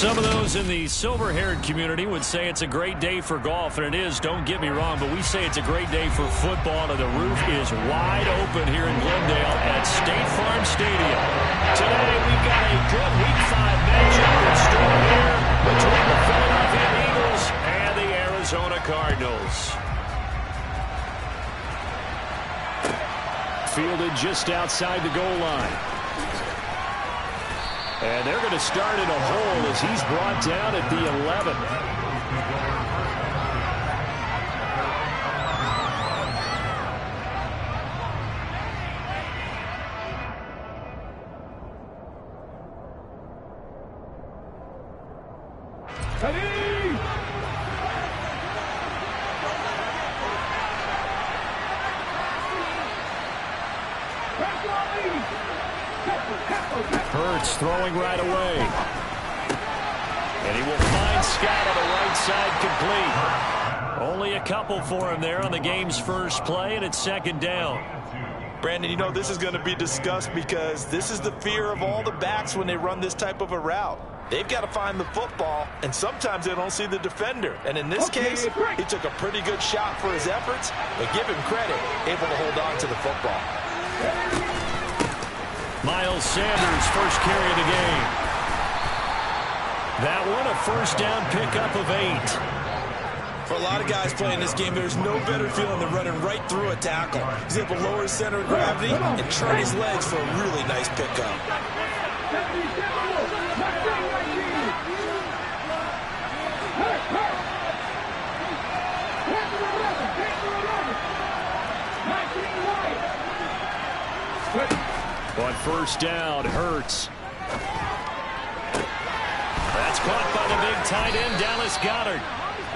Some of those in the silver-haired community would say it's a great day for golf, and it is, don't get me wrong, but we say it's a great day for football, and the roof is wide open here in Glendale at State Farm Stadium. Today, we've got a good Week 5 matchup in store here between the Philadelphia Eagles and the Arizona Cardinals. Fielded just outside the goal line. And they're going to start in a hole as he's brought down at the 11. Hurts throwing right away. And he will find Scott on the right side complete. Only a couple for him there on the game's first play, and it's second down. Brandon, you know this is going to be discussed because this is the fear of all the backs when they run this type of a route. They've got to find the football, and sometimes they don't see the defender. And in this case, he took a pretty good shot for his efforts, but give him credit, able to hold on to the football. Miles Sanders, first carry of the game. That one, a first down pickup of 8. For a lot of guys playing this game, there's no better feeling than running right through a tackle. He's able to lower his center of gravity and turn his legs for a really nice pickup. On first down, Hurts. That's caught by the big tight end, Dallas Goedert.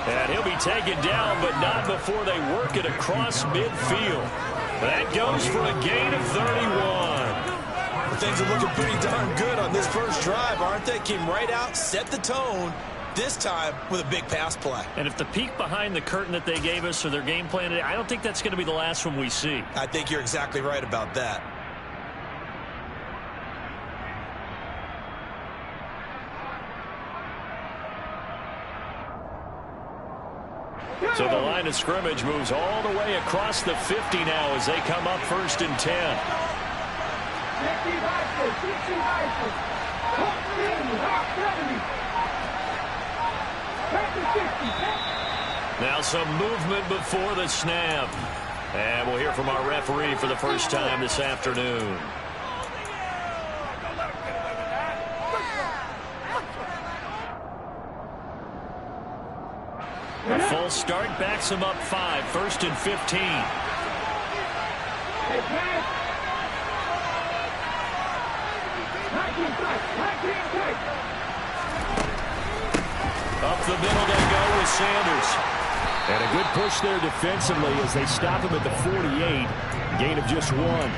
And he'll be taken down, but not before they work it across midfield. That goes for a gain of 31. Well, things are looking pretty darn good on this first drive, aren't they? Came right out, set the tone, this time with a big pass play. And if the peek behind the curtain that they gave us or their game plan today, I don't think that's going to be the last one we see. I think you're exactly right about that. So the line of scrimmage moves all the way across the 50 now as they come up first and 10. Now some movement before the snap. And we'll hear from our referee for the first time this afternoon. A full start backs him up 5, first and 15. Up the middle they go with Sanders. And a good push there defensively as they stop him at the 48. Gain of just 1.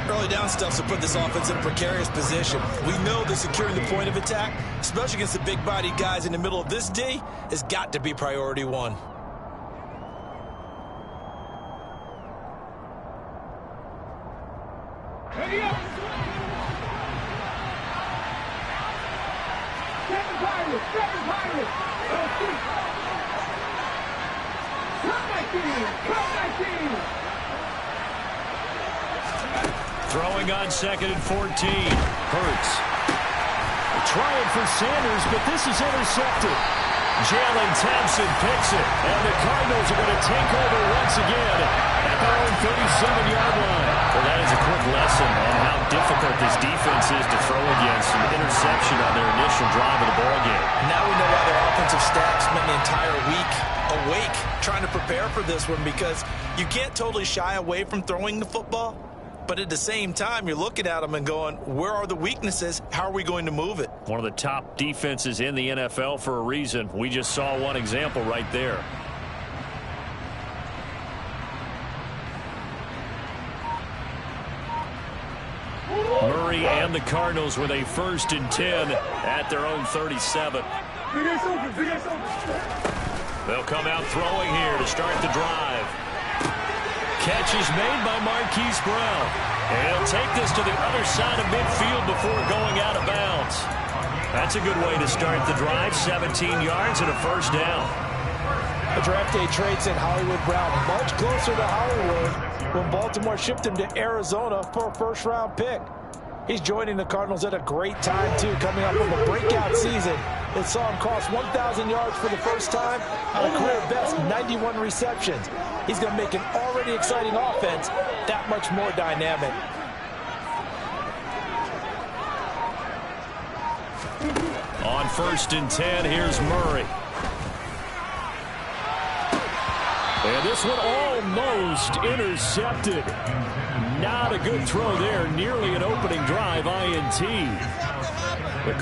Early down stuff to put this offense in a precarious position. We know that securing the point of attack, especially against the big-bodied guys in the middle of this D, has got to be priority 1. Throwing on second and 14. Hurts. Trying for Sanders, but this is intercepted. Jalen Thompson picks it, and the Cardinals are going to take over once again at their own 37-yard line. Well, that is a quick lesson on how difficult this defense is to throw against an interception on their initial drive of the ballgame. Now we know why their offensive staff spent the entire week awake trying to prepare for this one, because you can't totally shy away from throwing the football. But at the same time, you're looking at them and going, where are the weaknesses? How are we going to move it? One of the top defenses in the NFL for a reason. We just saw one example right there. Murray and the Cardinals with a first and 10 at their own 37. They'll come out throwing here to start the drive. Catch is made by Marquise Brown. And he'll take this to the other side of midfield before going out of bounds. That's That's a good way to start the drive. 17 yards and a first down. The draft day trade sent Hollywood Brown much closer to Hollywood when Baltimore shipped him to Arizona for a first-round pick. He's joining the Cardinals at a great time, too, coming up with a breakout season that saw him cross 1,000 yards for the first time on a career best 91 receptions. He's going to make an already exciting offense that much more dynamic. On 1st and 10, here's Murray. And this one almost intercepted. Not a good throw there. Nearly an opening drive, INT. The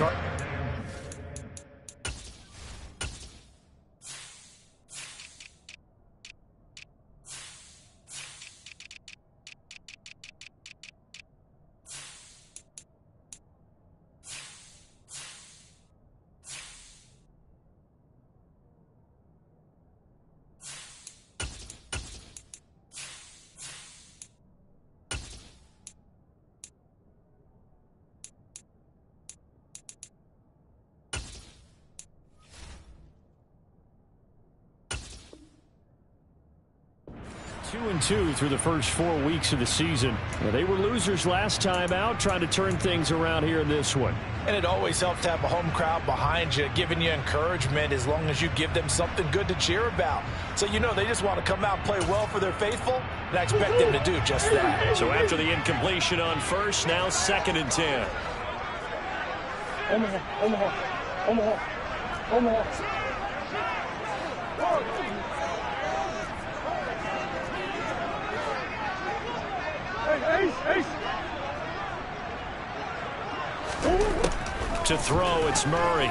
2-2 through the first 4 weeks of the season. Well, they were losers last time out, trying to turn things around here in this one. And it always helps to have a home crowd behind you, giving you encouragement as long as you give them something good to cheer about. So you know they just want to come out and play well for their faithful, and I expect them to do just that. So after the incompletion on first, now 2nd and 10. Omaha. To throw, it's Murray.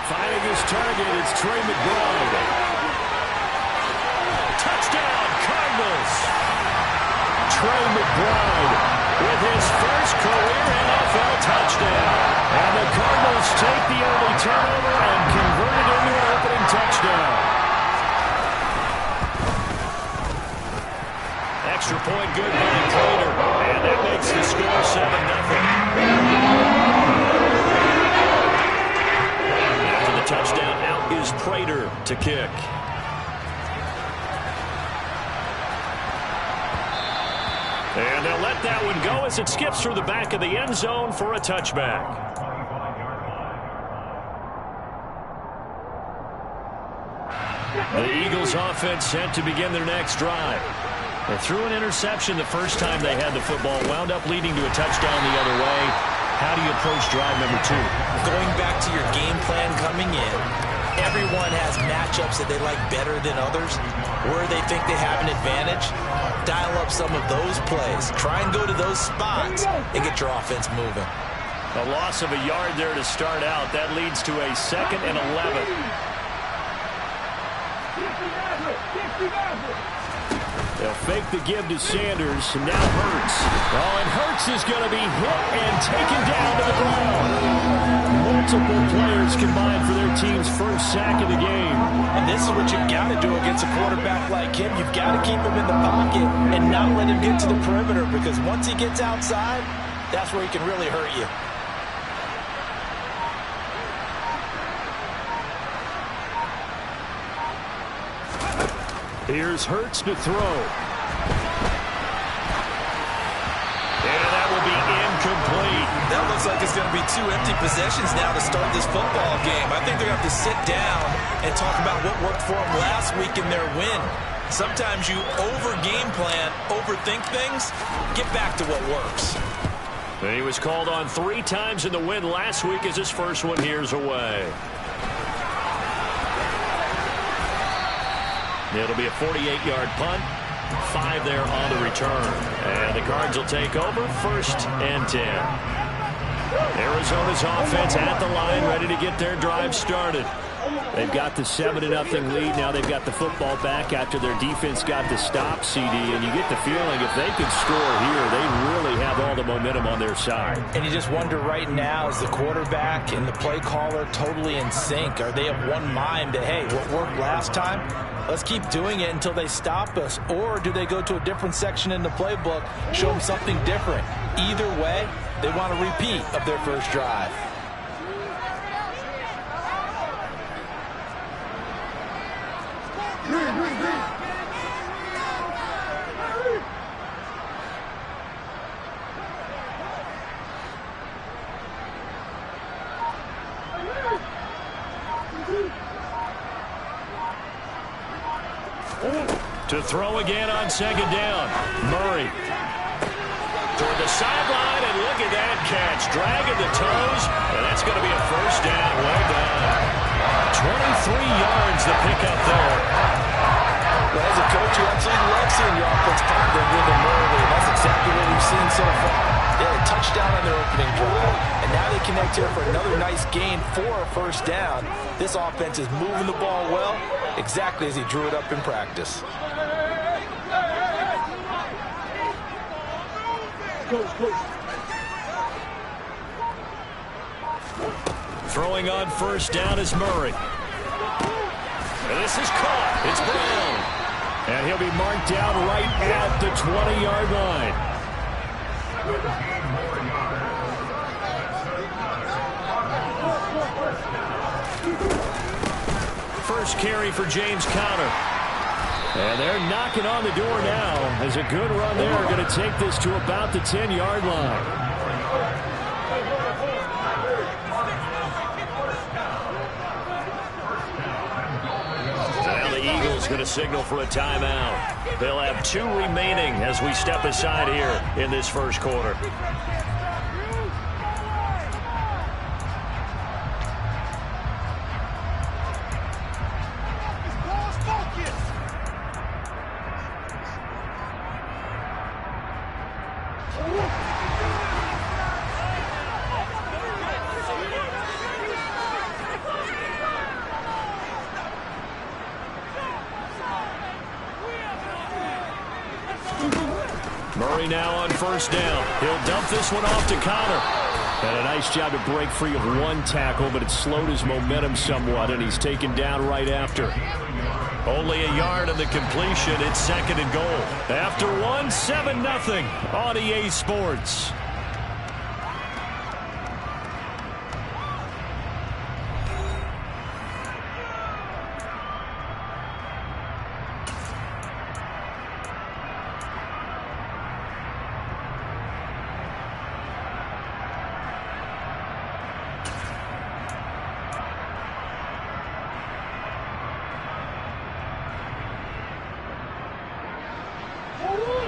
Finding his target, it's Trey McBride. Touchdown, Cardinals! Trey McBride with his first career NFL touchdown. And the Cardinals take the early turnover and convert it into an opening touchdown. Extra point good by Prater. And that makes the score 7-0. After the touchdown, out is Prater to kick. And they'll let that one go as it skips through the back of the end zone for a touchback. The Eagles offense set to begin their next drive. They threw an interception the first time they had the football, wound up leading to a touchdown the other way. How do you approach drive number 2? Going back to your game plan coming in, everyone has matchups that they like better than others. Where they think they have an advantage, dial up some of those plays. Try and go to those spots and get your offense moving. A loss of a yard there to start out. That leads to a 2nd and 11. They'll fake the give to Sanders, and now Hurts. Oh, and Hurts is going to be hit and taken down to the ground. Multiple players combined for their team's first sack of the game. And this is what you've got to do against a quarterback like him. You've got to keep him in the pocket and not let him get to the perimeter, because once he gets outside, that's where he can really hurt you. Here's Hurts to throw. And that will be incomplete. That looks like it's going to be 2 empty possessions now to start this football game. I think they're going to have to sit down and talk about what worked for them last week in their win. Sometimes you over-game plan, overthink things, get back to what works. And he was called on 3 times in the win last week as his first one here's away. It'll be a 48-yard punt. 5 there on the return. And the Cards will take over 1st and 10. Arizona's offense at the line, ready to get their drive started. They've got the 7-0 lead. Now they've got the football back after their defense got the stop, CD. And you get the feeling if they could score here, they really have all the momentum on their side. And you just wonder right now, is the quarterback and the play caller totally in sync? Are they of one mind that, hey, what worked last time, let's keep doing it until they stop us? Or do they go to a different section in the playbook, show them something different? Either way, they want a repeat of their first drive. To throw again on second down. Murray toward the sideline, and look at that catch. Dragging the toes, and that's going to be a first down. Well done. 23 yards the pickup there. Well, as a coach, you absolutely love seeing your offense find their rhythm early, and that's exactly what we've seen so far. They had a touchdown on their opening drive, and now they connect here for another nice gain for a first down. This offense is moving the ball well, exactly as he drew it up in practice. Throwing on first down is Murray. And this is caught. It's Brown. And he'll be marked down right at the 20-yard line. First carry for James Conner. And they're knocking on the door now as a good run there. Going to take this to about the 10-yard line. Now the Eagles going to signal for a timeout. They'll have 2 remaining as we step aside here in this first quarter. Murray now on first down. He'll dump this one off to Conner. And a nice job to break free of one tackle, but it slowed his momentum somewhat, and he's taken down right after. Only a yard of the completion. It's second and goal. After one, 7-0 on EA Sports.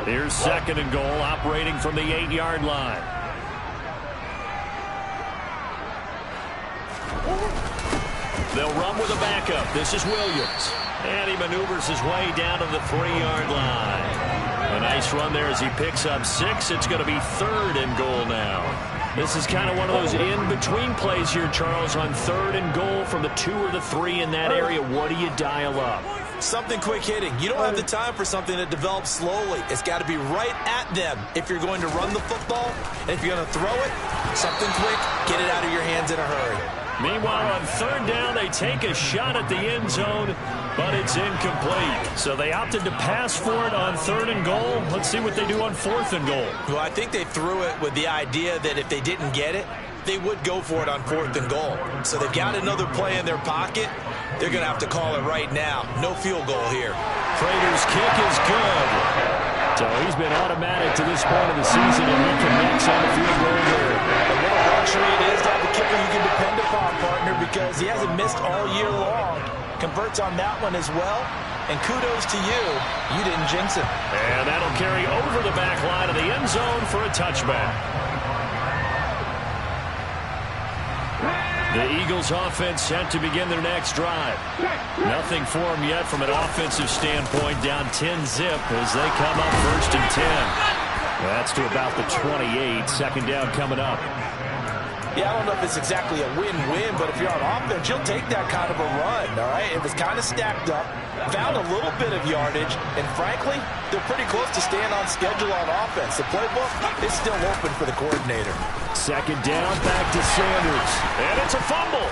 Here's second and goal, operating from the 8-yard line. They'll run with a backup. This is Williams. And he maneuvers his way down to the 3-yard line. A nice run there as he picks up 6. It's going to be third and goal now. This is kind of one of those in-between plays here, Charles, on third and goal from the 2 or the 3 in that area. What do you dial up? Something quick hitting. You don't have the time for something that develops slowly. It's got to be right at them if you're going to run the football. And if you're going to throw it, something quick, get it out of your hands in a hurry. Meanwhile, on third down, they take a shot at the end zone, but it's incomplete. So they opted to pass for it on third and goal. Let's see what they do on fourth and goal. Well, I think they threw it with the idea that if they didn't get it, they would go for it on fourth and goal. So they've got another play in their pocket. They're going to have to call it right now. No field goal here. Prater's kick is good. So he's been automatic to this point of the season, and he connects on the field goal there. And what a luxury it is to have a kicker you can depend upon, partner, because he hasn't missed all year long. Converts on that one as well. And kudos to you. You didn't jinx it. And that'll carry over the back line of the end zone for a touchback. The Eagles offense set to begin their next drive. Nothing for them yet from an offensive standpoint. Down 10-zip as they come up first and 10. That's to about the 28. Second down coming up. Yeah, I don't know if it's exactly a win-win, but if you're on offense, you'll take that kind of a run, all right? It was kind of stacked up, found a little bit of yardage, and frankly, they're pretty close to staying on schedule on offense. The playbook is still open for the coordinator. Second down, back to Sanders. And it's a fumble.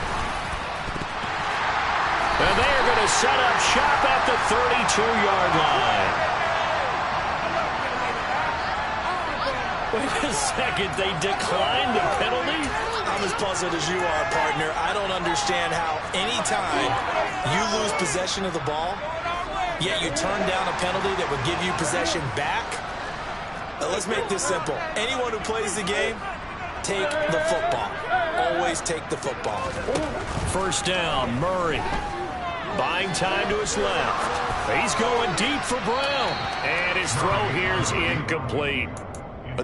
And they are going to set up shop at the 32-yard line. Wait a second, they declined the penalty? I'm as puzzled as you are, partner. I don't understand how anytime you lose possession of the ball, yet you turn down a penalty that would give you possession back. Let's make this simple. Anyone who plays the game, take the football. Always take the football. First down, Murray. Buying time to his left. He's going deep for Brown. And his throw here's incomplete.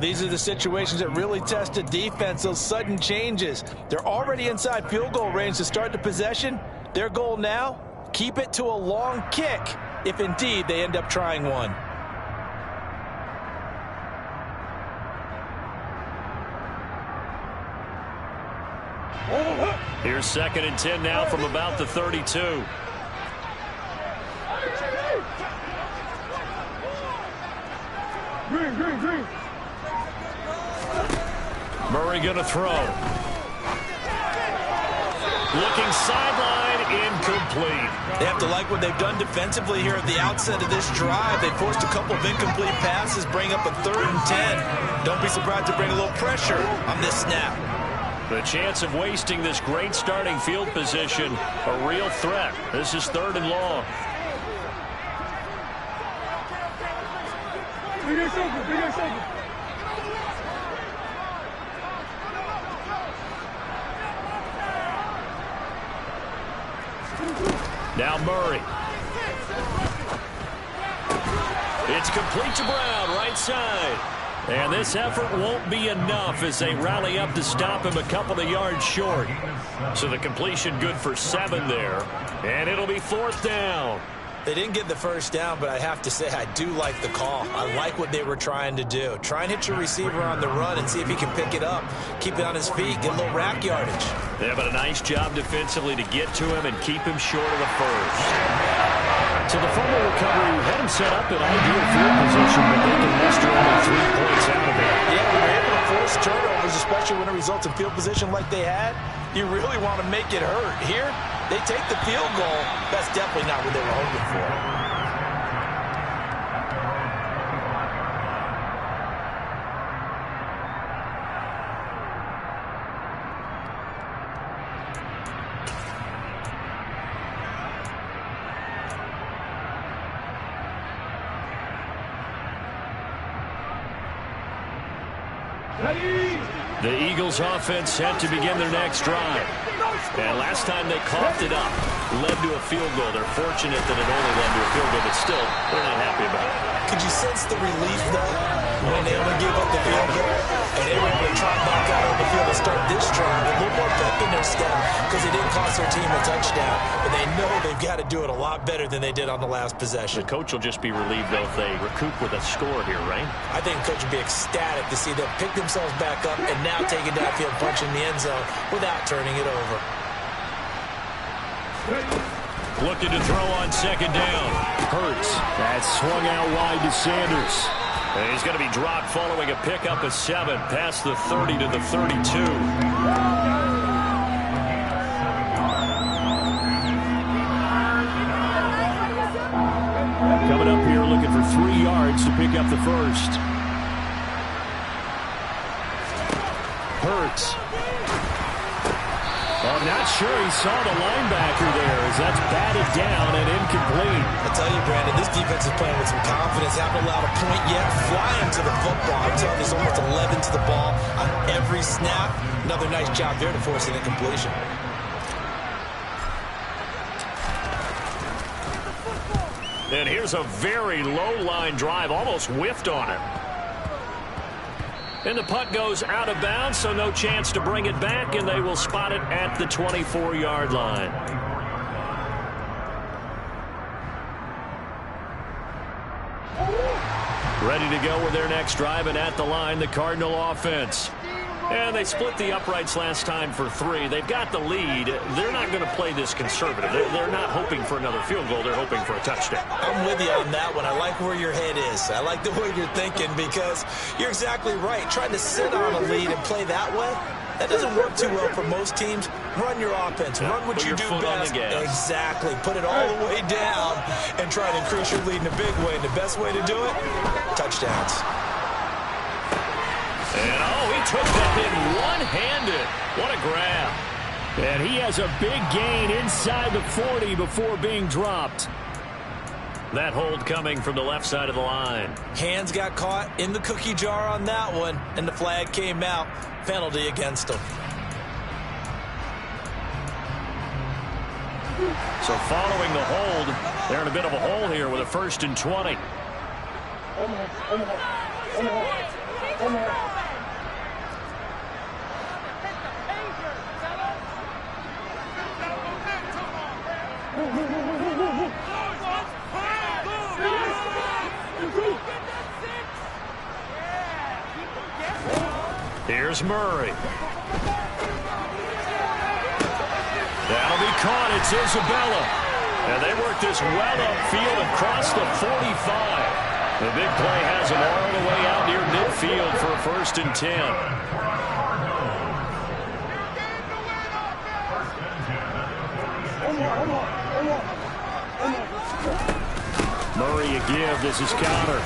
These are the situations that really test a defense, those sudden changes. They're already inside field goal range to start the possession. Their goal now, keep it to a long kick, if indeed they end up trying one. Here's 2nd and 10 now from about the 32. Green. Murray going to throw. Looking sideline, incomplete. They have to like what they've done defensively here at the outset of this drive. They forced a couple of incomplete passes, bring up a 3rd and 10. Don't be surprised to bring a little pressure on this snap. The chance of wasting this great starting field position, a real threat. This is 3rd and long. Now Murray. It's complete to Brown, right side. And this effort won't be enough as they rally up to stop him a couple of yards short. So the completion good for 7 there. And it'll be 4th down. They didn't get the first down, but I have to say I do like the call. I like what they were trying to do. Try and hit your receiver on the run and see if he can pick it up. Keep it on his feet. Get a little rack yardage. Yeah, but a nice job defensively to get to him and keep him short of the first. So the fumble recovery had him set up in ideal field position, but they can muster only 3 points out of it. Yeah, when you're able to force turnovers, especially when it results in field position like they had, you really want to make it hurt. Here, they take the field goal. That's definitely not what they were hoping for. The Eagles offense set to begin their next drive. And last time they coughed it up, led to a field goal. They're fortunate that it only led to a field goal, but still, they're not happy about it. Could you sense the relief, though, when they only gave up the field goal? And they were able to trot back out on the field to start this drive. A little more pep in their step because they didn't cost their team a touchdown. But they know they've got to do it a lot better than they did on the last possession. The coach will just be relieved, though, if they recoup with a score here, right? I think the coach would be ecstatic to see them pick themselves back up and now take a downfield punch in the end zone without turning it over. Looking to throw on 2nd down. Hurts. That's swung out wide to Sanders. And he's going to be dropped following a pickup of 7 past the 30 to the 32. Coming up here looking for 3 yards to pick up the first. Hurts. I'm not sure he saw the linebacker there as that's batted down and incomplete. I tell you, Brandon, this defense is playing with some confidence. Haven't allowed a point yet. Flying to the football. I'm telling you, there's almost 11 to the ball on every snap. Another nice job there to force an incompletion. And here's a very low line drive, almost whiffed on it. And the punt goes out of bounds, so no chance to bring it back, and they will spot it at the 24-yard line. Ready to go with their next drive, and at the line, the Cardinal offense. And they split the uprights last time for 3. They've got the lead. They're not going to play this conservative. They're not hoping for another field goal. They're hoping for a touchdown. I'm with you on that one. I like where your head is. I like the way you're thinking because you're exactly right. Trying to sit on a lead and play that way, that doesn't work too well for most teams. Run your offense. Run what you do best. Exactly. Put it all the way down and try to increase your lead in a big way. And the best way to do it, touchdowns. And he has a big gain inside the 40 before being dropped. That hold coming from the left side of the line. Hands got caught in the cookie jar on that one, and the flag came out. Penalty against him. So following the hold, they're in a bit of a hole here with a 1st and 20. Here's Murray. That'll be caught. It's Isabella. And they work this well upfield across the 45. The big play has him all the way out near midfield for a 1st and 10. Murray a give. This is Connor.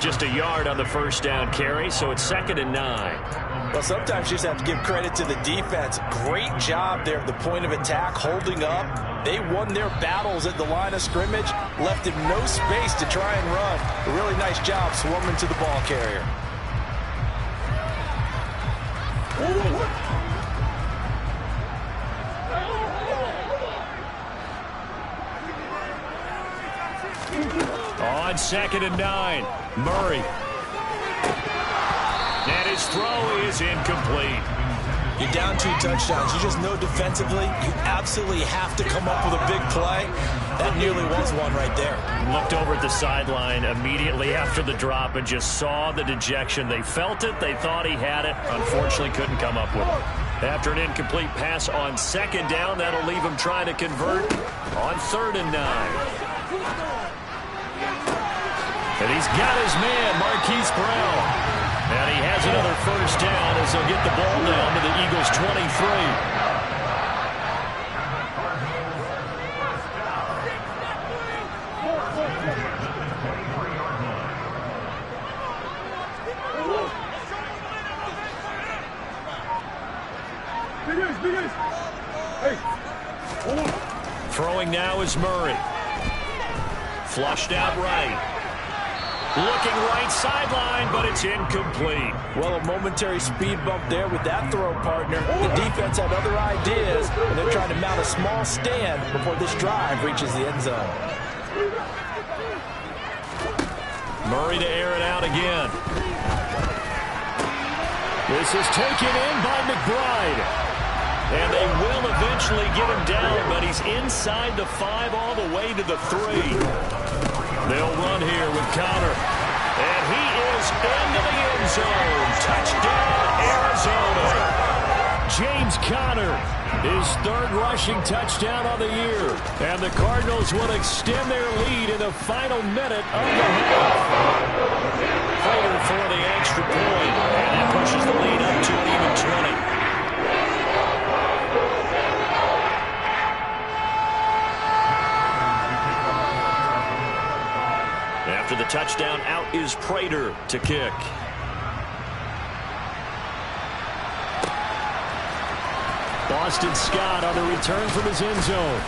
Just a yard on the 1st down carry, so it's 2nd and 9. Well, sometimes you just have to give credit to the defense. Great job there at the point of attack, holding up. They won their battles at the line of scrimmage, left him no space to try and run. A really nice job swarming to the ball carrier. On 2nd and 9, Murray. And his throw is incomplete. You're down 2 touchdowns. You just know defensively you absolutely have to come up with a big play. That nearly was one right there. Looked over at the sideline immediately after the drop and just saw the dejection. They felt it. They thought he had it. Unfortunately, couldn't come up with it. After an incomplete pass on 2nd down, that'll leave him trying to convert on 3rd and 9. And he's got his man, Marquise Brown. And he has another 1st down as they'll get the ball down to the Eagles' 23. Throwing now is Murray. Flushed out right. Looking right sideline, but it's incomplete. Well, a momentary speed bump there with that throw partner. The defense had other ideas, and they're trying to mount a small stand before this drive reaches the end zone. Murray to air it out again. This is taken in by McBride. And they will eventually get him down, but he's inside the 5 all the way to the 3. They'll run here with Connor. And he is into the end zone. Touchdown, Arizona. James Conner, his 3rd rushing touchdown on the year. And the Cardinals will extend their lead in the final minute of the half. Prater for the extra point. And that pushes the lead up to an even 20. After the touchdown, out is Prater to kick. Boston Scott on the return from his end zone.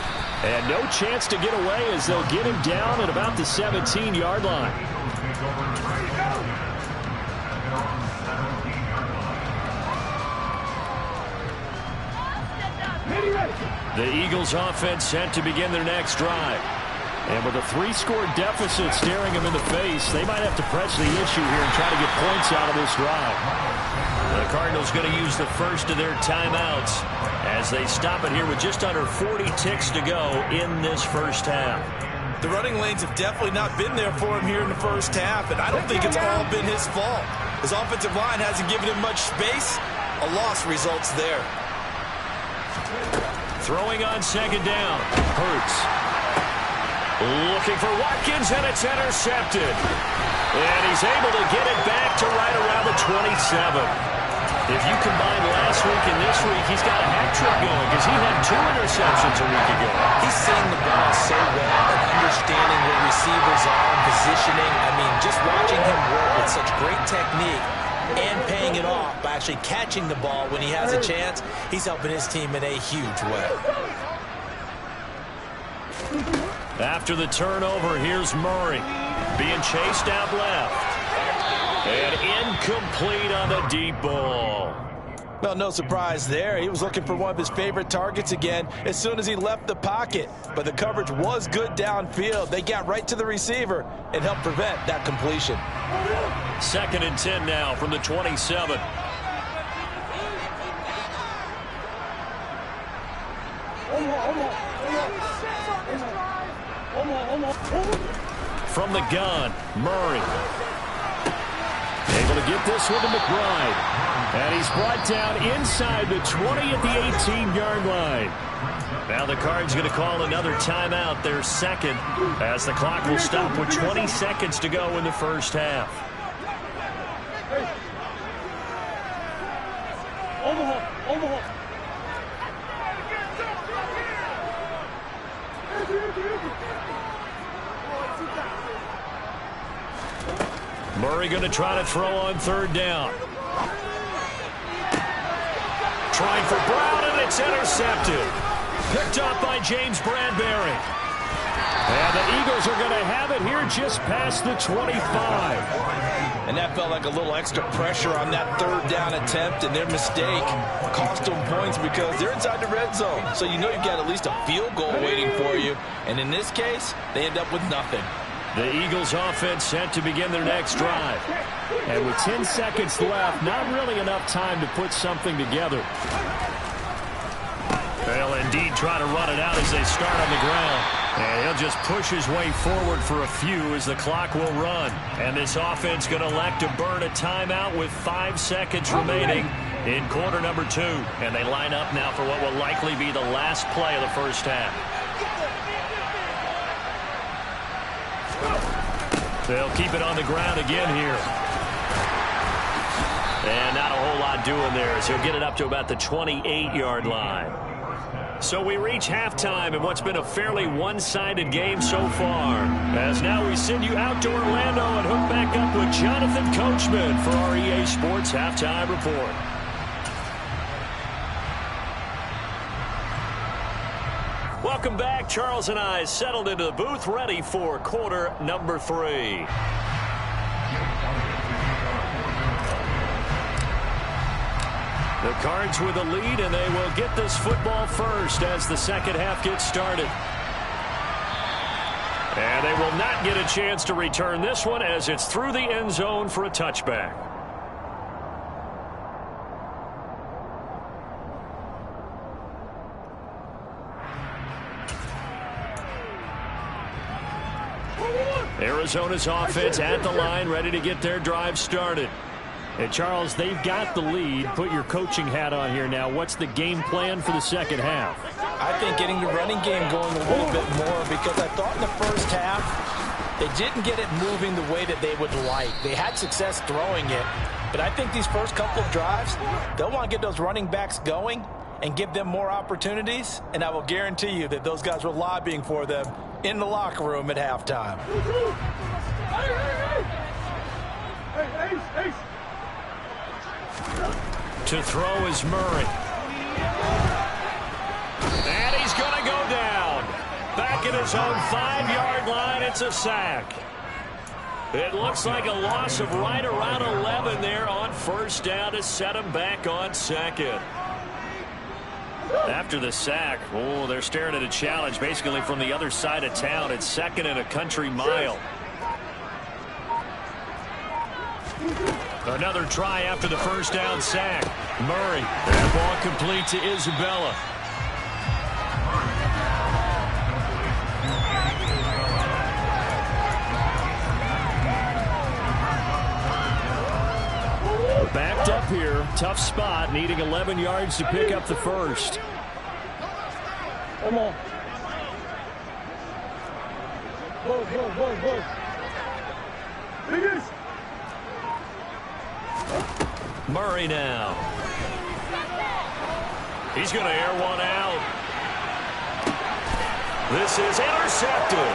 And no chance to get away as they'll get him down at about the 17-yard line. The Eagles offense set to begin their next drive. And with a 3-score deficit staring them in the face, they might have to press the issue here and try to get points out of this drive. The Cardinals going to use the first of their timeouts as they stop it here with just under 40 ticks to go in this first half. The running lanes have definitely not been there for him here in the first half, and I don't think it's all been his fault. His offensive line hasn't given him much space. A loss results there. Throwing on 2nd down. Hurts. Looking for Watkins, and it's intercepted. And he's able to get it back to right around the 27. If you combine last week and this week, he's got a hat trick going because he had 2 interceptions a week ago. He's seeing the ball so well and understanding where receivers are and positioning. I mean, just watching him work with such great technique, and paying it off by actually catching the ball when he has a chance. He's helping his team in a huge way. After the turnover, here's Murray being chased out left. And incomplete on the deep ball. Well, no surprise there. He was looking for one of his favorite targets again as soon as he left the pocket. But the coverage was good downfield. They got right to the receiver and helped prevent that completion. 2nd and 10 now from the 27. From the gun, Murray. Able to get this one to McBride. And he's brought down inside the 20 at the 18-yard line. Now the Cards going to call another timeout, their second, as the clock will stop with 20 seconds to go in the first half. Murray going to try to throw on 3rd down. Trying for Brown, and it's intercepted. Picked up by James Bradbury. And the Eagles are going to have it here just past the 25. And that felt like a little extra pressure on that 3rd down attempt, and their mistake cost them points because they're inside the red zone. So you know you've got at least a field goal waiting for you. And in this case, they end up with nothing. The Eagles offense set to begin their next drive. And with 10 seconds left, not really enough time to put something together. They'll indeed try to run it out as they start on the ground. And he'll just push his way forward for a few as the clock will run. And this offense going to elect to burn a timeout with 5 seconds remaining in quarter number 2. And they line up now for what will likely be the last play of the first half. They'll keep it on the ground again here. And not a whole lot doing there as he'll get it up to about the 28-yard line. So we reach halftime in what's been a fairly one-sided game so far. As now we send you out to Orlando and hook back up with Jonathan Coachman for our EA Sports Halftime Report. Welcome back. Charles and I settled into the booth, ready for quarter number 3. The Cards with a lead, and they will get this football first as the second half gets started. And they will not get a chance to return this one as it's through the end zone for a touchback. Arizona's offense at the line, ready to get their drive started. And Charles, they've got the lead. Put your coaching hat on here now. What's the game plan for the second half? I think getting the running game going a little bit more, because I thought in the first half they didn't get it moving the way that they would like. They had success throwing it, but I think these first couple of drives, they'll want to get those running backs going and give them more opportunities, and I will guarantee you that those guys were lobbying for them in the locker room at halftime. To throw is Murray. And he's going to go down. Back at his own 5-yard line, it's a sack. It looks like a loss of right around 11 there on first down to set him back on second. After the sack, oh, they're staring at a challenge basically from the other side of town. It's 2nd and a country mile. Another try after the first down sack. Murray. That ball complete to Isabella. Backed up here. Tough spot. Needing 11 yards to pick up the first. Come on. Go. Finish. Murray now. He's going to air one out. This is intercepted.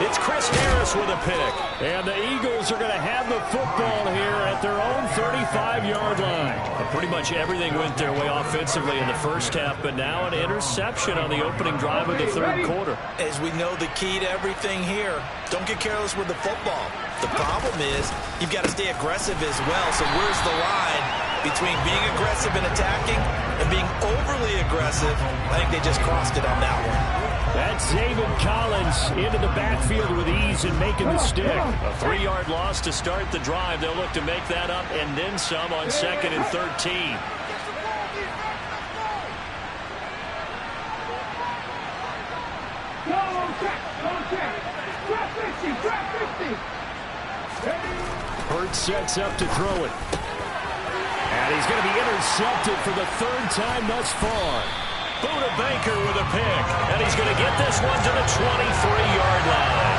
It's Chris Harris with a pick. And the Eagles are going to have the football here at their own 35-yard line. And pretty much everything went their way offensively in the first half, but now an interception on the opening drive of the third quarter. As we know, the key to everything here, don't get careless with the football. The problem is you've got to stay aggressive as well. So where's the line between being aggressive and attacking and being overly aggressive? I think they just crossed it on that one. That's David Collins into the backfield with ease and making the stick. A 3-yard loss to start the drive. They'll look to make that up and then some on 2nd and 13. Hurts sets up to throw it. And he's going to be intercepted for the 3rd time thus far. Buda Baker with a pick, and he's going to get this one to the 23-yard line.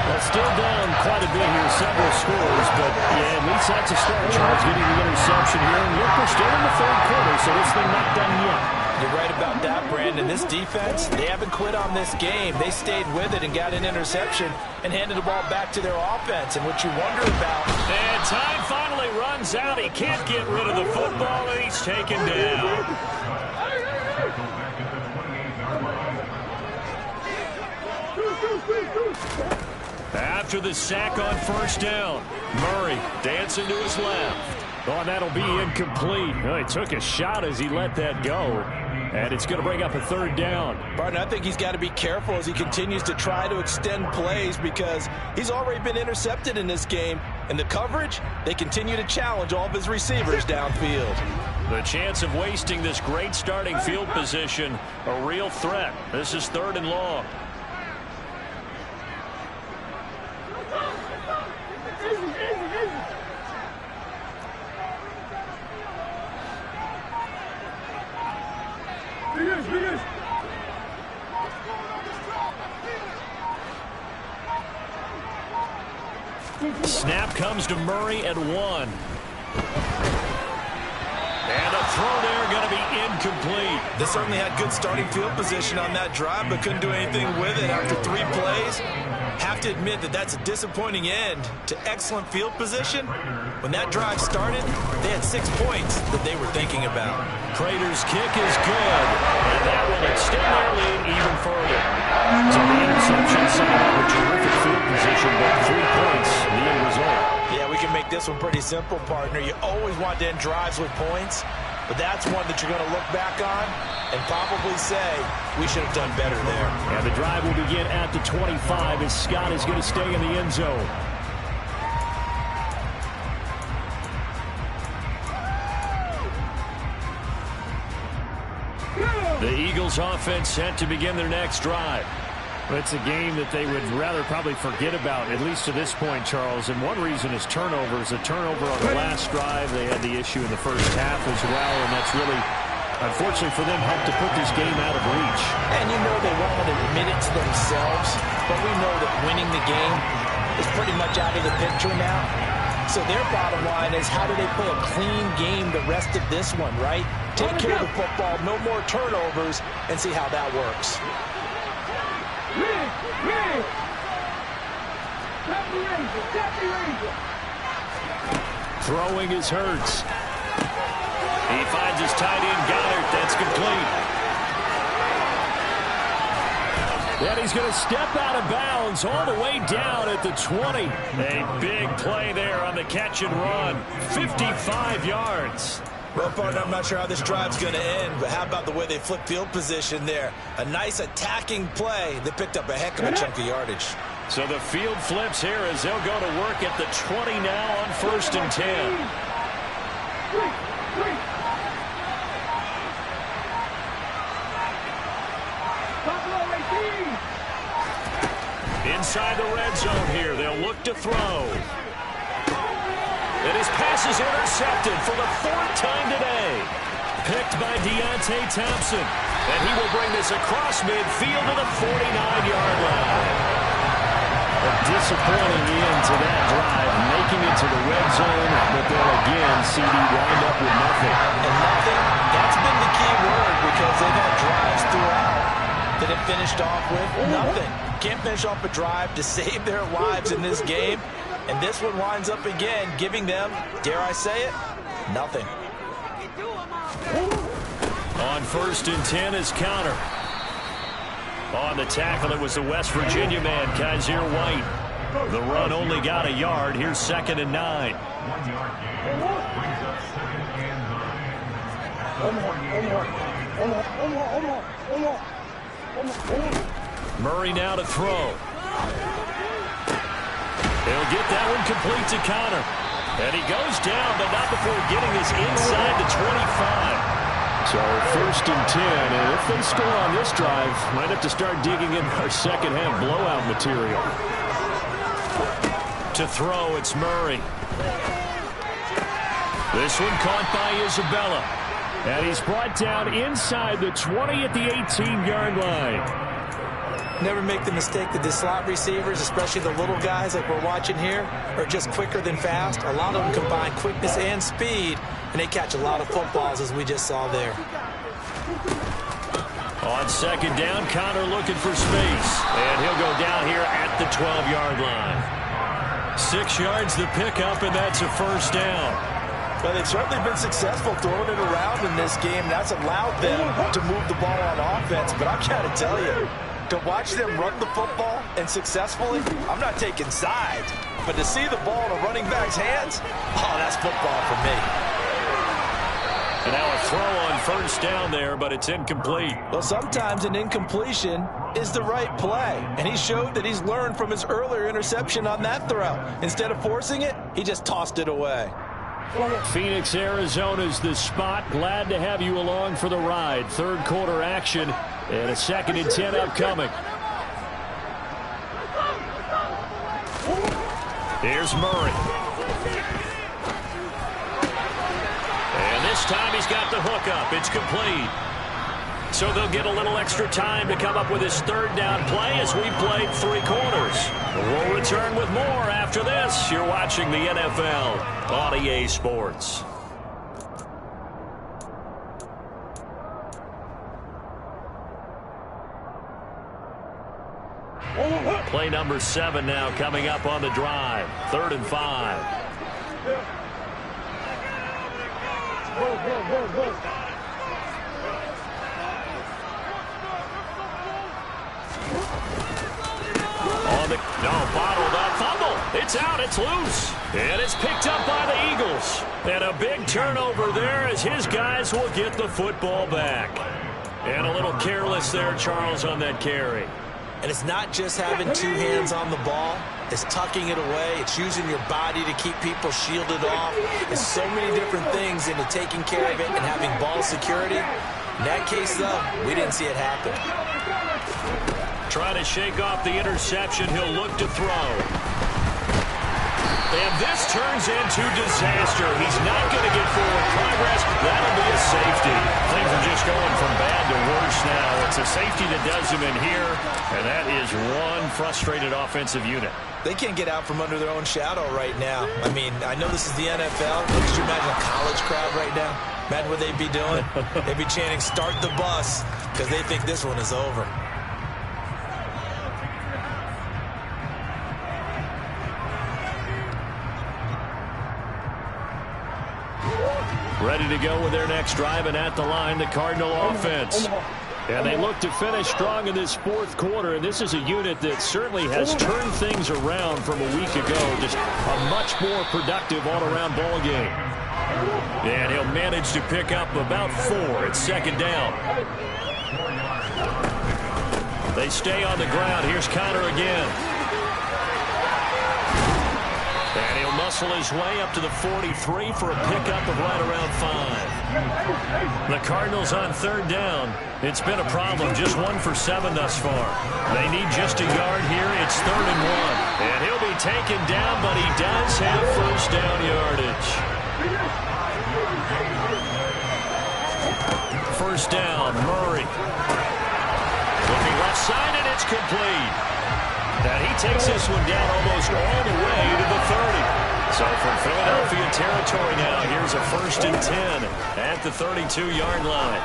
Well, still down quite a bit here, several scores, but yeah, at least that's a start. Charles getting the interception here, and look, we're still in the 3rd quarter, so this thing not done yet. You're right about that, Brandon. This defense, they haven't quit on this game. They stayed with it and got an interception and handed the ball back to their offense. And what you wonder about... And time finally runs out. He can't get rid of the football, and he's taken down. After the sack on 1st down, Murray dancing to his left. Oh, and that'll be incomplete. Oh, he took a shot as he let that go. And it's going to bring up a 3rd down. Barton, I think he's got to be careful as he continues to try to extend plays because he's already been intercepted in this game. And the coverage, they continue to challenge all of his receivers downfield. The chance of wasting this great starting field position, a real threat. This is 3rd and long. Snap comes to Murray at 1. And a throw there going to be incomplete. They certainly had good starting field position on that drive, but couldn't do anything with it after 3 plays. Have to admit that that's a disappointing end to excellent field position. When that drive started, they had 6 points that they were thinking about. Prater's kick is good, and that will extend their lead even further. So the interception set up a terrific field position, but 3 points, the end result. Yeah, we can make this one pretty simple, partner. You always want to end drives with points, but that's one that you're going to look back on and probably say, we should have done better there. And the drive will begin at the 25 as Scott is going to stay in the end zone. The Eagles offense set to begin their next drive. It's a game that they would rather probably forget about, at least to this point, Charles. And one reason is turnovers. A turnover on the last drive. They had the issue in the first half as well, and that's really, unfortunately for them, helped to put this game out of reach. And you know they won't admit it to themselves, but we know that winning the game is pretty much out of the picture now. So their bottom line is, how do they play a clean game the rest of this one, right? Take care of the football, no more turnovers, and see how that works. Throwing is Hurts. He finds his tight end, Goddard. That's complete. And he's going to step out of bounds all the way down at the 20. A big play there on the catch and run. 55 yards. Well, partner, I'm not sure how this drive's going to end, but how about the way they flip field position there? A nice attacking play. They picked up a heck of a chunk of yardage. So the field flips here as they'll go to work at the 20 now on 1st and 10. Inside the red zone here, they'll look to throw. And his pass is intercepted for the 4th time today. Picked by Deontay Thompson. And he will bring this across midfield to the 49-yard line. A disappointing end to that drive, making it to the red zone, but then again, CD wind up with nothing. And nothing, that's been the key word, because they've had drives throughout that have finished off with nothing. can't finish off a drive to save their lives in this game. And this one winds up again, giving them, dare I say it, nothing. On 1st and 10 is Conner. On the tackle, it was the West Virginia man, Kaiser White. The run only got a yard. Here's 2nd and 9. Murray now to throw. He'll get that one complete to Conner. And he goes down, but not before getting this inside the 25. So 1st and 10, and if they score on this drive, might have to start digging in our second half blowout material. To throw, it's Murray. This one caught by Isabella. And he's brought down inside the 20 at the 18-yard line. Never make the mistake that the slot receivers, especially the little guys like we're watching here, are just quicker than fast. A lot of them combine quickness and speed, and they catch a lot of footballs, as we just saw there. On 2nd down, Conner looking for space. And he'll go down here at the 12-yard line. 6 yards the pickup, and that's a 1st down. Well, they've certainly been successful throwing it around in this game. That's allowed them to move the ball on offense. But I've got to tell you, to watch them run the football and successfully, I'm not taking sides. But to see the ball in a running back's hands, oh, that's football for me. And now a throw on 1st down there, but it's incomplete. Well, sometimes an incompletion is the right play. And he showed that he's learned from his earlier interception on that throw. Instead of forcing it, he just tossed it away. Phoenix, Arizona's the spot. Glad to have you along for the ride. 3rd quarter action and a 2nd and 10 upcoming. Here's Murray. And this time he's got the hook up. It's complete. So they'll get a little extra time to come up with his 3rd down play as we played 3 quarters. We'll return with more after this. You're watching the NFL on EA Sports. Play number 7 now coming up on the drive. 3rd and 5. Bottled up fumble. It's out. It's loose. And it's picked up by the Eagles. And a big turnover there as his guys will get the football back. And a little careless there, Charles, on that carry. And it's not just having 2 hands on the ball. It's tucking it away. It's using your body to keep people shielded off. There's so many different things into taking care of it and having ball security. In that case, though, we didn't see it happen. Trying to shake off the interception. He'll look to throw. And this turns into disaster. He's not going to get forward progress. That'll be a safety. Things are just going from bad to worse now. It's a safety that does him in here, and that is one frustrated offensive unit. They can't get out from under their own shadow right now. I mean, I know this is the NFL, but could you imagine a college crowd right now? Imagine what they'd be doing. They'd be chanting, "Start the bus," because they think this one is over. Ready to go with their next drive, and at the line, the Cardinal offense. And they look to finish strong in this 4th quarter, and this is a unit that certainly has turned things around from a week ago. Just a much more productive all-around ball game. And he'll manage to pick up about 4. It's 2nd down. They stay on the ground. Here's Conner again. And he'll muscle his way up to the 43 for a pickup of right around 5. The Cardinals on 3rd down. It's been a problem. Just 1 for 7 thus far. They need just a yard here. It's 3rd and 1. And he'll be taken down, but he does have 1st down yardage. 1st down, Murray. Looking left side, and it's complete. And he takes this one down almost all the way to the 30. So from Philadelphia territory now, here's a 1st and 10 at the 32-yard line.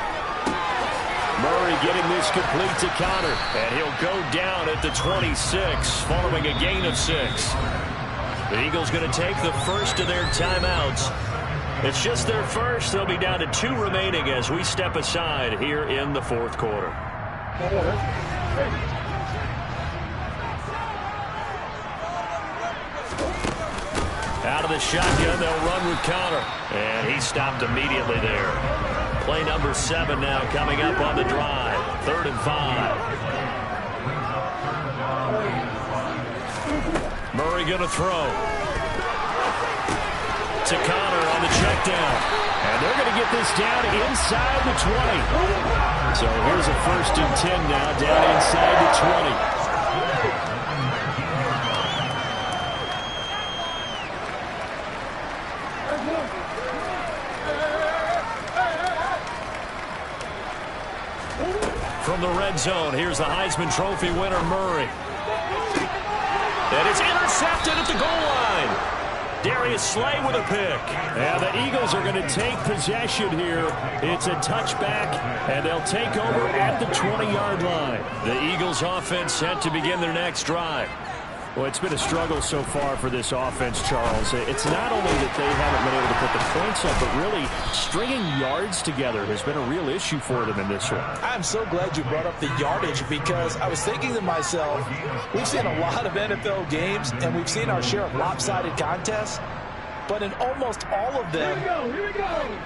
Murray getting this complete to Connor. And he'll go down at the 26 following a gain of 6. The Eagles going to take the first of their timeouts. It's just their first. They'll be down to 2 remaining as we step aside here in the fourth quarter. Out of the shotgun, they'll run with Connor. And he stopped immediately there. Play number 7 now coming up on the drive. 3rd and 5. Murray going to throw. To Connor on the check down. And they're going to get this down inside the 20. So here's a 1st and 10 now down inside the 20. From the red zone, here's the Heisman Trophy winner, Murray. And it's intercepted at the goal line. Darius Slay with a pick. And the Eagles are going to take possession here. It's a touchback, and they'll take over at the 20-yard line. The Eagles offense set to begin their next drive. Well, it's been a struggle so far for this offense, Charles. It's not only that they haven't been able to put the points up, but really stringing yards together has been a real issue for them in this one. I'm so glad you brought up the yardage because I was thinking to myself, we've seen a lot of NFL games, and we've seen our share of lopsided contests. But in almost all of them,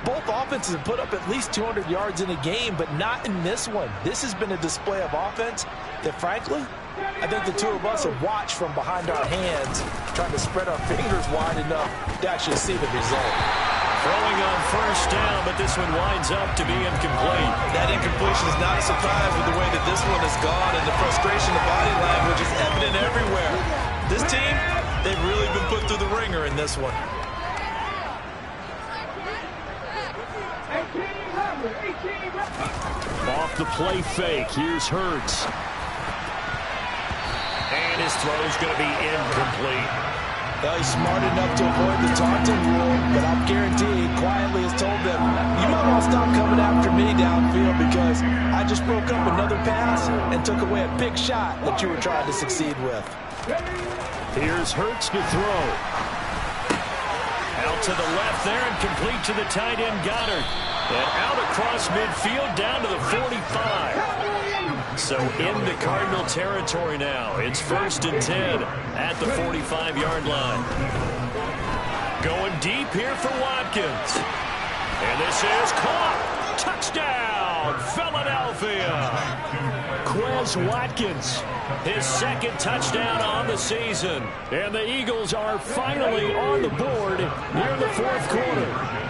both offenses have put up at least 200 yards in a game, but not in this one. This has been a display of offense that, frankly, I think the two of us have watched from behind our hands, trying to spread our fingers wide enough to actually see the result. Throwing on 1st down, but this one winds up to be incomplete. That incompletion is not a surprise with the way that this one has gone, and the frustration of body language is evident everywhere. This team, they've really been put through the ringer in this one. Off the play fake, here's Hurts. And his throw's going to be incomplete. Well, he's smart enough to avoid the taunting rule, but I'm guaranteed quietly has told them, you might want to stop coming after me downfield because I just broke up another pass and took away a big shot that you were trying to succeed with. Here's Hurts to throw. Out to the left there and complete to the tight end Goddard. And out across midfield down to the 45. So into Cardinal territory now. It's 1st and 10 at the 45-yard line. Going deep here for Watkins. And this is caught. Touchdown, Philadelphia. Quez Watkins, his 2nd touchdown on the season. And the Eagles are finally on the board near the 4th quarter.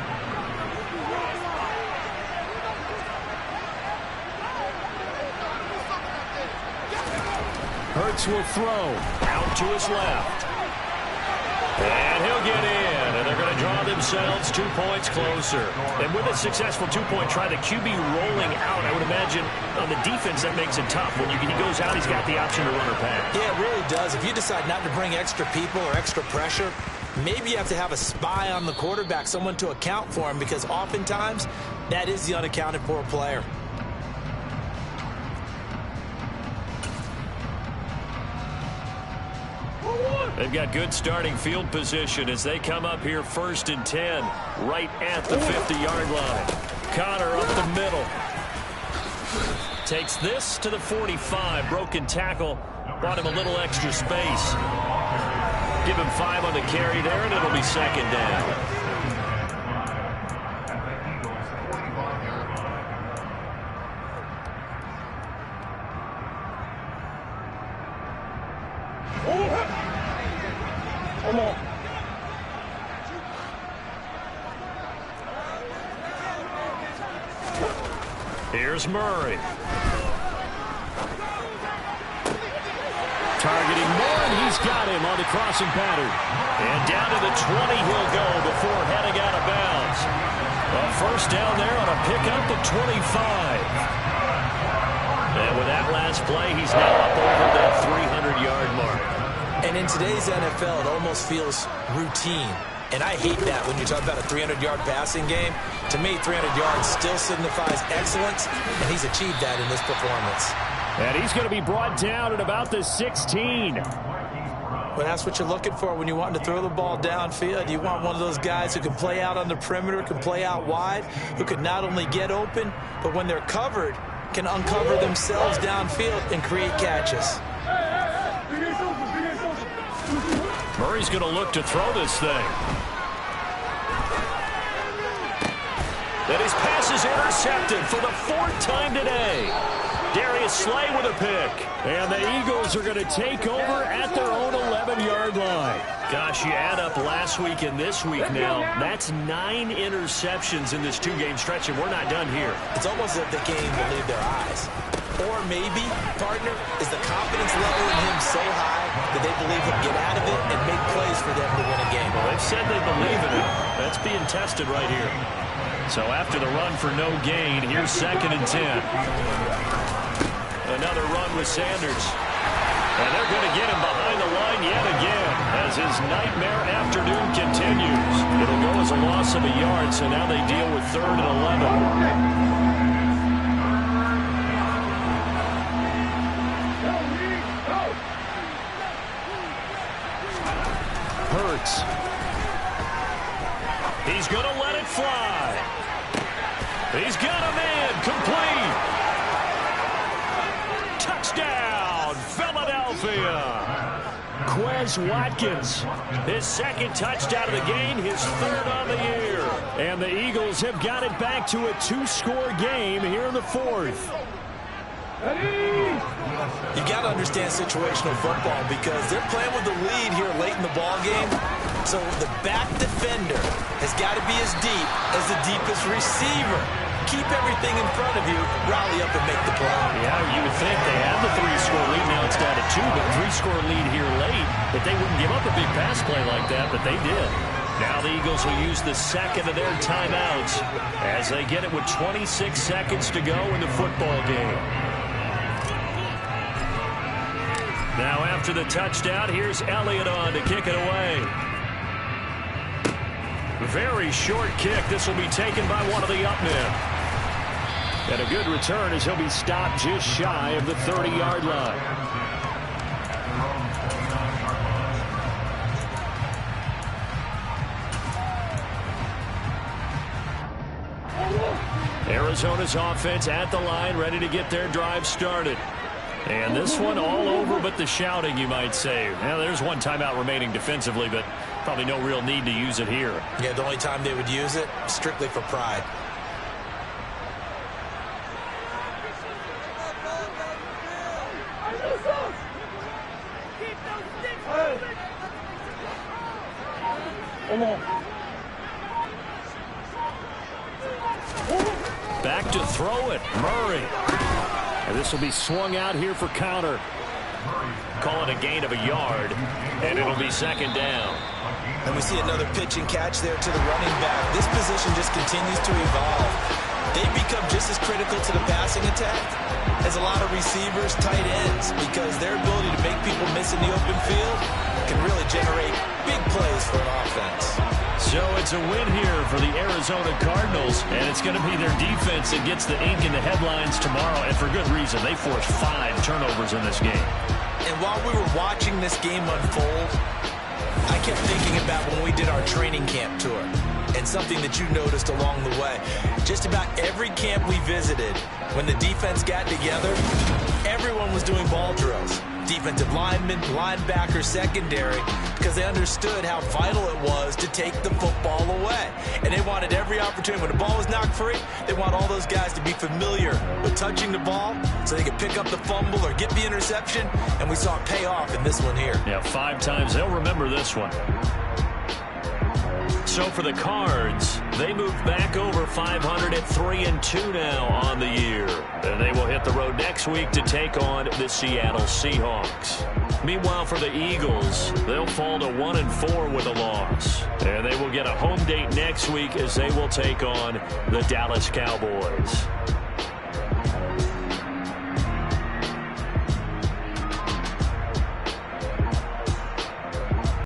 Hurts will throw out to his left. And he'll get in. And they're going to draw themselves 2 points closer. And with a successful 2-point try, the QB rolling out, I would imagine on the defense that makes it tough. When he goes out, he's got the option to run or pass. Yeah, it really does. If you decide not to bring extra people or extra pressure, maybe you have to have a spy on the quarterback, someone to account for him, because oftentimes that is the unaccounted for player. They've got good starting field position as they come up here 1st and 10 right at the 50-yard line. Connor up the middle. Takes this to the 45. Broken tackle. Bought him a little extra space. Give him 5 on the carry there, and it'll be 2nd down. Come on. Here's Murray. Targeting Moore, and he's got him on the crossing pattern. And down to the 20 he'll go before heading out of bounds. A 1st down there on a pickup at 25. And with that last play, he's now up over that 300-yard mark. And in today's NFL, it almost feels routine. And I hate that when you talk about a 300-yard passing game. To me, 300 yards still signifies excellence, and he's achieved that in this performance. And he's going to be brought down at about the 16. Well, that's what you're looking for when you want to throw the ball downfield. You want one of those guys who can play out on the perimeter, can play out wide, who can not only get open, but when they're covered, can uncover themselves downfield and create catches. Murray's going to look to throw this thing. And his pass is intercepted for the 4th time today. Darius Slay with a pick. And the Eagles are going to take over at their own 11-yard line. Gosh, you add up last week and this week now. That's 9 interceptions in this 2-game stretch, and we're not done here. It's almost as if they can't even believe their eyes. Or maybe, partner, is the confidence level in him so high that they believe he'll get out of it and make plays for them to win a game. Well, they've said they believe in it. That's being tested right here. So after the run for no gain, here's 2nd and 10. Another run with Sanders. And they're going to get him behind the line yet again as his nightmare afternoon continues. It'll go as a loss of a yard, so now they deal with 3rd and 11. Hurts. He's going to let it fly. He's got a man. Complete. Touchdown, Philadelphia. Quez Watkins, his 2nd touchdown of the game, his 3rd on the year. And the Eagles have got it back to a 2-score game here in the 4th. You got to understand situational football because they're playing with the lead here late in the ball game. So the back defender has got to be as deep as the deepest receiver. Keep everything in front of you, rally up and make the play. Yeah, you would think they had the 3-score lead. Now it's down to 2, but 3-score lead here late. But they wouldn't give up a big pass play like that, but they did. Now the Eagles will use the 2nd of their timeouts as they get it with 26 seconds to go in the football game. Now after the touchdown, here's Elliott on to kick it away. Very short kick. This will be taken by one of the up men. And a good return as he'll be stopped just shy of the 30-yard line. Arizona's offense at the line, ready to get their drive started. And this one all over but the shouting, you might say. Now, there's one timeout remaining defensively, but probably no real need to use it here. Yeah, the only time they would use it, strictly for pride. Back to throw it, Murray. And this will be swung out here for counter. Call it a gain of a yard, and it'll be 2nd down. And we see another pitch and catch there to the running back. This position just continues to evolve. They become just as critical to the passing attack as a lot of receivers, tight ends, because their ability to make people miss in the open field can really generate big plays for an offense. So it's a win here for the Arizona Cardinals, and it's going to be their defense that gets the ink in the headlines tomorrow, and for good reason. They forced 5 turnovers in this game. And while we were watching this game unfold, I kept thinking about when we did our training camp tour and something that you noticed along the way. Just about every camp we visited, when the defense got together, everyone was doing ball drills. Defensive linemen, linebackers, secondary, because they understood how vital it was to take the football away. And they wanted every opportunity. When the ball was knocked free, they want all those guys to be familiar with touching the ball so they could pick up the fumble or get the interception. And we saw it pay off in this one here. Yeah, 5 times. They'll remember this one. So for the Cards, they move back over 500 at 3-2 now on the year. And they will hit the road next week to take on the Seattle Seahawks. Meanwhile, for the Eagles, they'll fall to 1-4 with a loss. And they will get a home date next week as they will take on the Dallas Cowboys.